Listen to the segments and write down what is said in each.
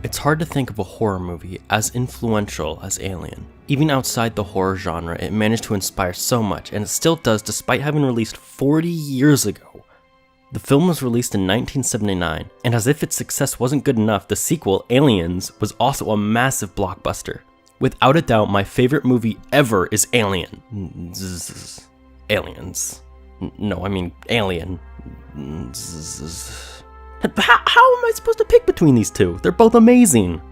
It's hard to think of a horror movie as influential as Alien. Even outside the horror genre, it managed to inspire so much, and it still does despite having released 40 years ago. The film was released in 1979, and as if its success wasn't good enough, the sequel, Aliens, was also a massive blockbuster. Without a doubt, my favorite movie ever is Alien. Aliens. No, I mean Alien. How am I supposed to pick between these two? They're both amazing.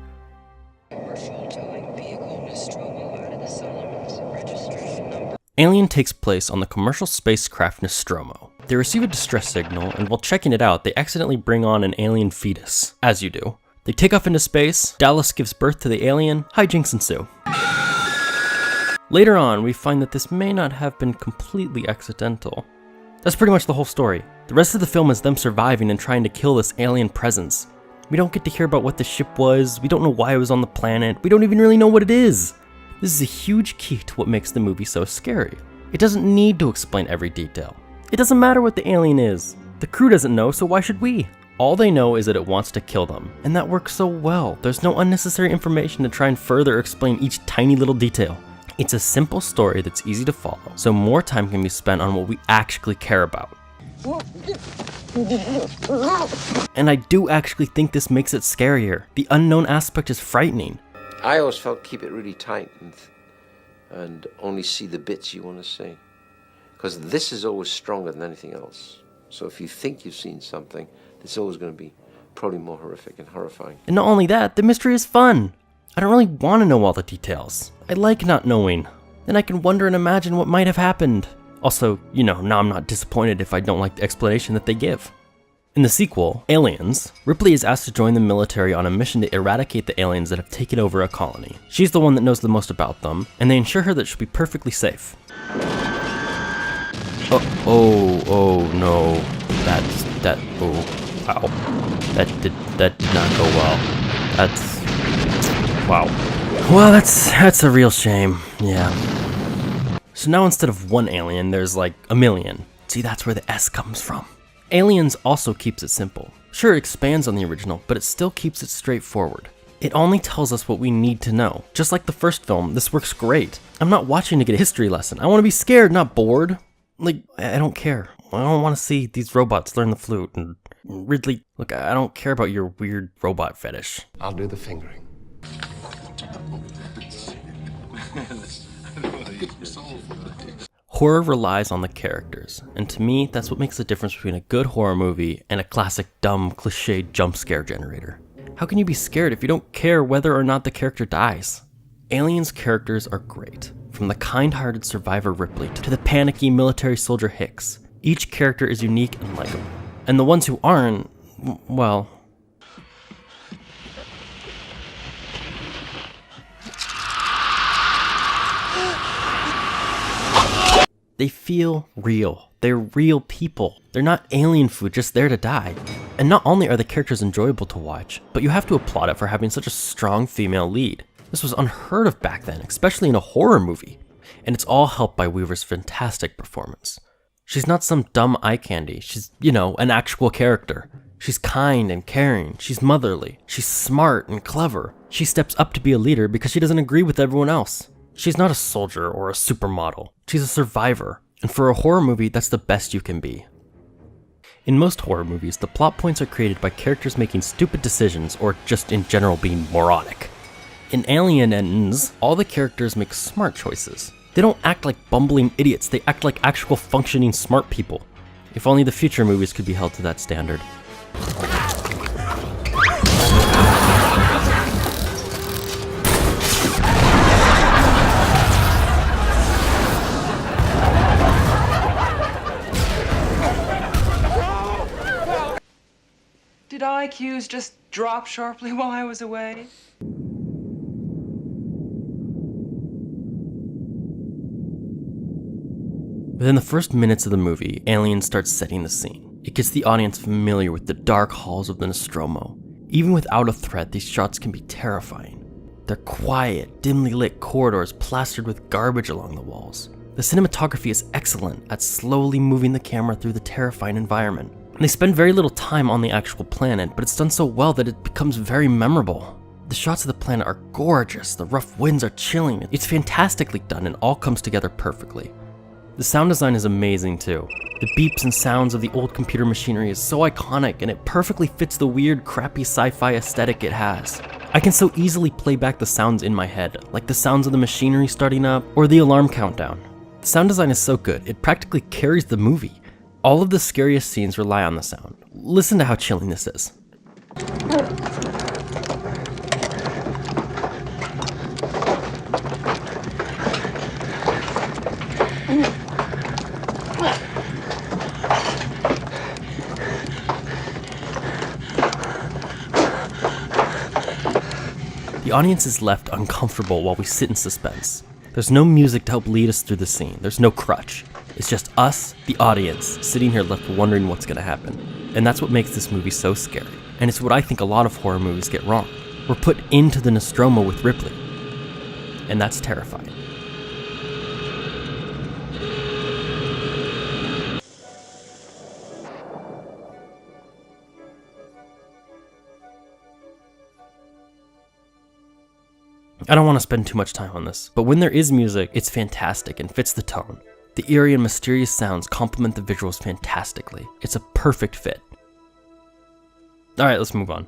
Alien takes place on the commercial spacecraft Nostromo. They receive a distress signal, and while checking it out, they accidentally bring on an alien fetus, as you do. They take off into space, Dallas gives birth to the alien, hijinks ensue. Later on, we find that this may not have been completely accidental. That's pretty much the whole story. The rest of the film is them surviving and trying to kill this alien presence. We don't get to hear about what the ship was, we don't know why it was on the planet, we don't even really know what it is. This is a huge key to what makes the movie so scary. It doesn't need to explain every detail. It doesn't matter what the alien is. The crew doesn't know, so why should we? All they know is that it wants to kill them, and that works so well. There's no unnecessary information to try and further explain each tiny little detail. It's a simple story that's easy to follow, so more time can be spent on what we actually care about. And I do actually think this makes it scarier. The unknown aspect is frightening. I always felt keep it really tight and only see the bits you want to see. Because this is always stronger than anything else. So if you think you've seen something, it's always going to be probably more horrific and horrifying. And not only that, the mystery is fun. I don't really want to know all the details. I like not knowing. Then I can wonder and imagine what might have happened. Also, now I'm not disappointed if I don't like the explanation that they give. In the sequel, Aliens, Ripley is asked to join the military on a mission to eradicate the aliens that have taken over a colony. She's the one that knows the most about them, and they ensure her that she'll be perfectly safe. Oh no. Wow. That did not go well. Wow. Well, that's a real shame, yeah. So now instead of one alien, there's like a million. See, that's where the S comes from. Aliens also keeps it simple. Sure, it expands on the original, but it still keeps it straightforward. It only tells us what we need to know. Just like the first film, this works great. I'm not watching to get a history lesson. I want to be scared, not bored. I don't care. I don't want to see these robots learn the flute. And Ridley, look, I don't care about your weird robot fetish. I'll do the fingering. Horror relies on the characters, and to me, that's what makes the difference between a good horror movie and a classic dumb, cliched jump scare generator. How can you be scared if you don't care whether or not the character dies? Aliens' characters are great. From the kind-hearted survivor Ripley to the panicky military soldier Hicks, each character is unique and likable. And the ones who aren't, well... they feel real. They're real people. They're not alien food just there to die. And not only are the characters enjoyable to watch, but you have to applaud it for having such a strong female lead. This was unheard of back then, especially in a horror movie. And it's all helped by Weaver's fantastic performance. She's not some dumb eye candy. She's, an actual character. She's kind and caring. She's motherly. She's smart and clever. She steps up to be a leader because she doesn't agree with everyone else. She's not a soldier or a supermodel. She's a survivor. And for a horror movie, that's the best you can be. In most horror movies, the plot points are created by characters making stupid decisions or just in general being moronic. In Aliens, all the characters make smart choices. They don't act like bumbling idiots, they act like actual functioning smart people. If only the future movies could be held to that standard. Did IQs just drop sharply while I was away? Within the first minutes of the movie, Alien starts setting the scene. It gets the audience familiar with the dark halls of the Nostromo. Even without a threat, these shots can be terrifying. They're quiet, dimly lit corridors plastered with garbage along the walls. The cinematography is excellent at slowly moving the camera through the terrifying environment. And they spend very little time on the actual planet, but it's done so well that it becomes very memorable. The shots of the planet are gorgeous, the rough winds are chilling, it's fantastically done and all comes together perfectly. The sound design is amazing too. The beeps and sounds of the old computer machinery is so iconic and it perfectly fits the weird, crappy sci-fi aesthetic it has. I can so easily play back the sounds in my head, like the sounds of the machinery starting up or the alarm countdown. The sound design is so good, it practically carries the movie. All of the scariest scenes rely on the sound. Listen to how chilling this is. The audience is left uncomfortable while we sit in suspense. There's no music to help lead us through the scene. There's no crutch. It's just us, the audience, sitting here left wondering what's gonna happen. And that's what makes this movie so scary. And it's what I think a lot of horror movies get wrong. We're put into the Nostromo with Ripley. And that's terrifying. I don't want to spend too much time on this, but when there is music, it's fantastic and fits the tone. The eerie and mysterious sounds complement the visuals fantastically. It's a perfect fit. Alright, let's move on.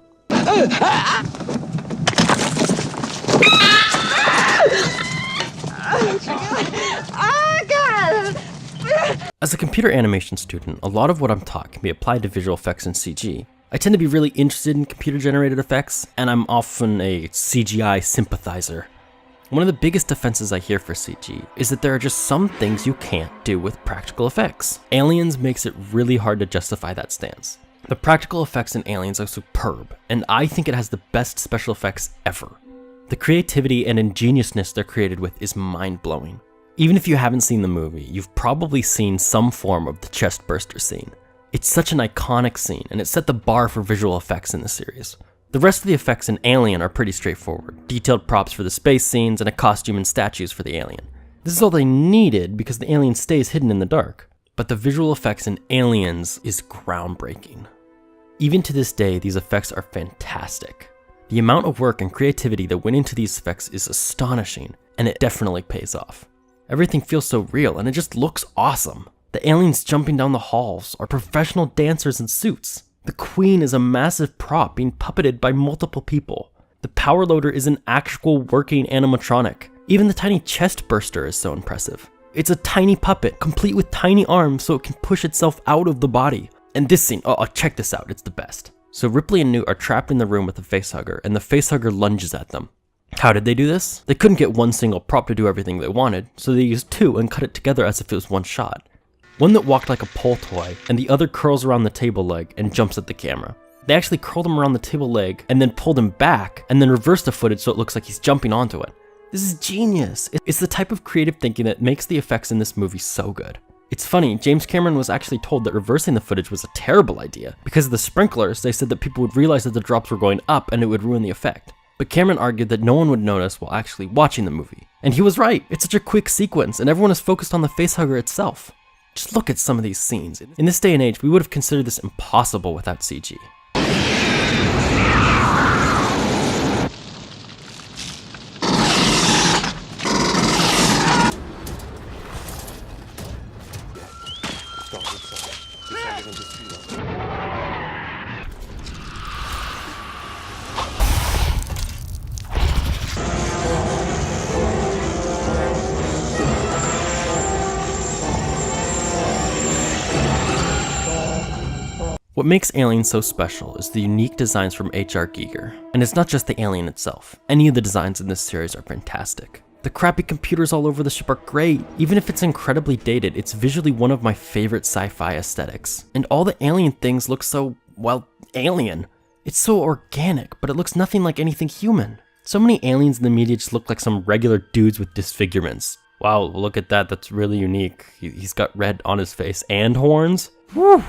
As a computer animation student, a lot of what I'm taught can be applied to visual effects and CG. I tend to be really interested in computer-generated effects, and I'm often a CGI sympathizer. One of the biggest defenses I hear for CG is that there are just some things you can't do with practical effects. Aliens makes it really hard to justify that stance. The practical effects in Aliens are superb, and I think it has the best special effects ever. The creativity and ingeniousness they're created with is mind-blowing. Even if you haven't seen the movie, you've probably seen some form of the chest burster scene. It's such an iconic scene, and it set the bar for visual effects in the series. The rest of the effects in Alien are pretty straightforward. Detailed props for the space scenes, and a costume and statues for the alien. This is all they needed because the alien stays hidden in the dark. But the visual effects in Aliens is groundbreaking. Even to this day, these effects are fantastic. The amount of work and creativity that went into these effects is astonishing, and it definitely pays off. Everything feels so real, and it just looks awesome. The aliens jumping down the halls are professional dancers in suits. The Queen is a massive prop being puppeted by multiple people. The power loader is an actual working animatronic. Even the tiny chest burster is so impressive. It's a tiny puppet, complete with tiny arms so it can push itself out of the body. And this scene, oh, check this out, it's the best. So Ripley and Newt are trapped in the room with the facehugger, and the facehugger lunges at them. How did they do this? They couldn't get one single prop to do everything they wanted, so they used two and cut it together as if it was one shot. One that walked like a pull toy, and the other curls around the table leg and jumps at the camera. They actually curled him around the table leg and then pulled him back and then reversed the footage so it looks like he's jumping onto it. This is genius. It's the type of creative thinking that makes the effects in this movie so good. It's funny, James Cameron was actually told that reversing the footage was a terrible idea. Because of the sprinklers, they said that people would realize that the drops were going up and it would ruin the effect. But Cameron argued that no one would notice while actually watching the movie. And he was right. It's such a quick sequence and everyone is focused on the facehugger itself. Just look at some of these scenes. In this day and age, we would have considered this impossible without CG. What makes Alien so special is the unique designs from H.R. Giger. And it's not just the alien itself. Any of the designs in this series are fantastic. The crappy computers all over the ship are great. Even if it's incredibly dated, it's visually one of my favorite sci-fi aesthetics. And all the alien things look so, well, alien. It's so organic, but it looks nothing like anything human. So many aliens in the media just look like some regular dudes with disfigurements. Wow, look at that, that's really unique. He's got red on his face and horns. Whew!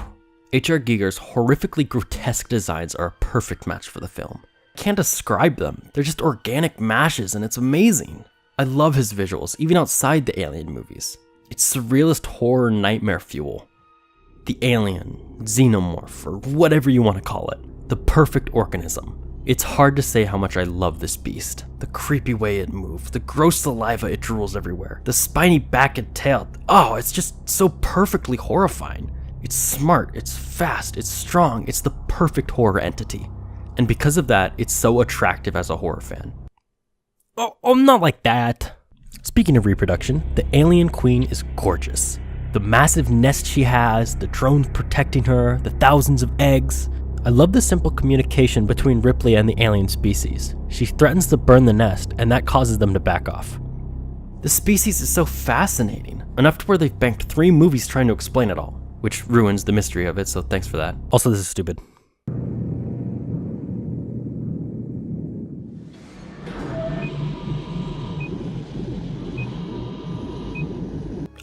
H.R. Giger's horrifically grotesque designs are a perfect match for the film. I can't describe them, they're just organic mashes and it's amazing. I love his visuals, even outside the Alien movies. It's surrealist horror nightmare fuel. The alien, xenomorph, or whatever you want to call it, the perfect organism. It's hard to say how much I love this beast. The creepy way it moves, the gross saliva it drools everywhere, the spiny back and tail. Oh, it's just so perfectly horrifying. It's smart, it's fast, it's strong, it's the perfect horror entity. And because of that, it's so attractive as a horror fan. Oh, not like that. Speaking of reproduction, the alien queen is gorgeous. The massive nest she has, the drones protecting her, the thousands of eggs. I love the simple communication between Ripley and the alien species. She threatens to burn the nest, and that causes them to back off. The species is so fascinating, enough to where they've banked 3 movies trying to explain it all, which ruins the mystery of it, so thanks for that. Also, this is stupid.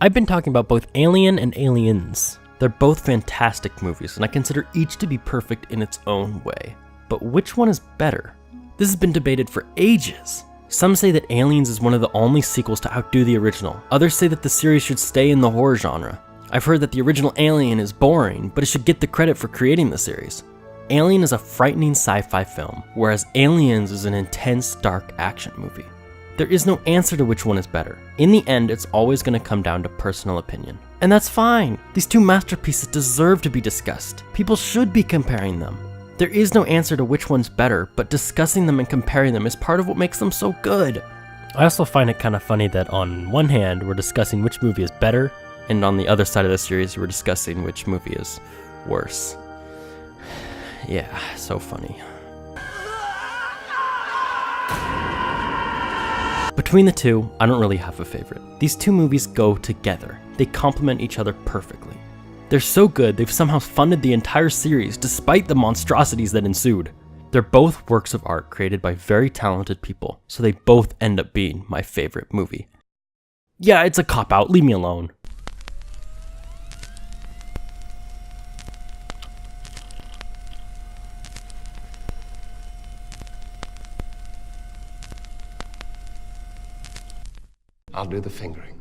I've been talking about both Alien and Aliens. They're both fantastic movies, and I consider each to be perfect in its own way. But which one is better? This has been debated for ages. Some say that Aliens is one of the only sequels to outdo the original. Others say that the series should stay in the horror genre. I've heard that the original Alien is boring, but it should get the credit for creating the series. Alien is a frightening sci-fi film, whereas Aliens is an intense, dark action movie. There is no answer to which one is better. In the end, it's always going to come down to personal opinion. And that's fine. These 2 masterpieces deserve to be discussed. People should be comparing them. There is no answer to which one's better, but discussing them and comparing them is part of what makes them so good. I also find it kind of funny that on one hand, we're discussing which movie is better, and on the other side of the series, we're discussing which movie is worse. Yeah, so funny. Between the 2, I don't really have a favorite. These 2 movies go together. They complement each other perfectly. They're so good, they've somehow funded the entire series despite the monstrosities that ensued. They're both works of art created by very talented people, so they both end up being my favorite movie. Yeah, it's a cop-out, leave me alone. I'll do the fingering.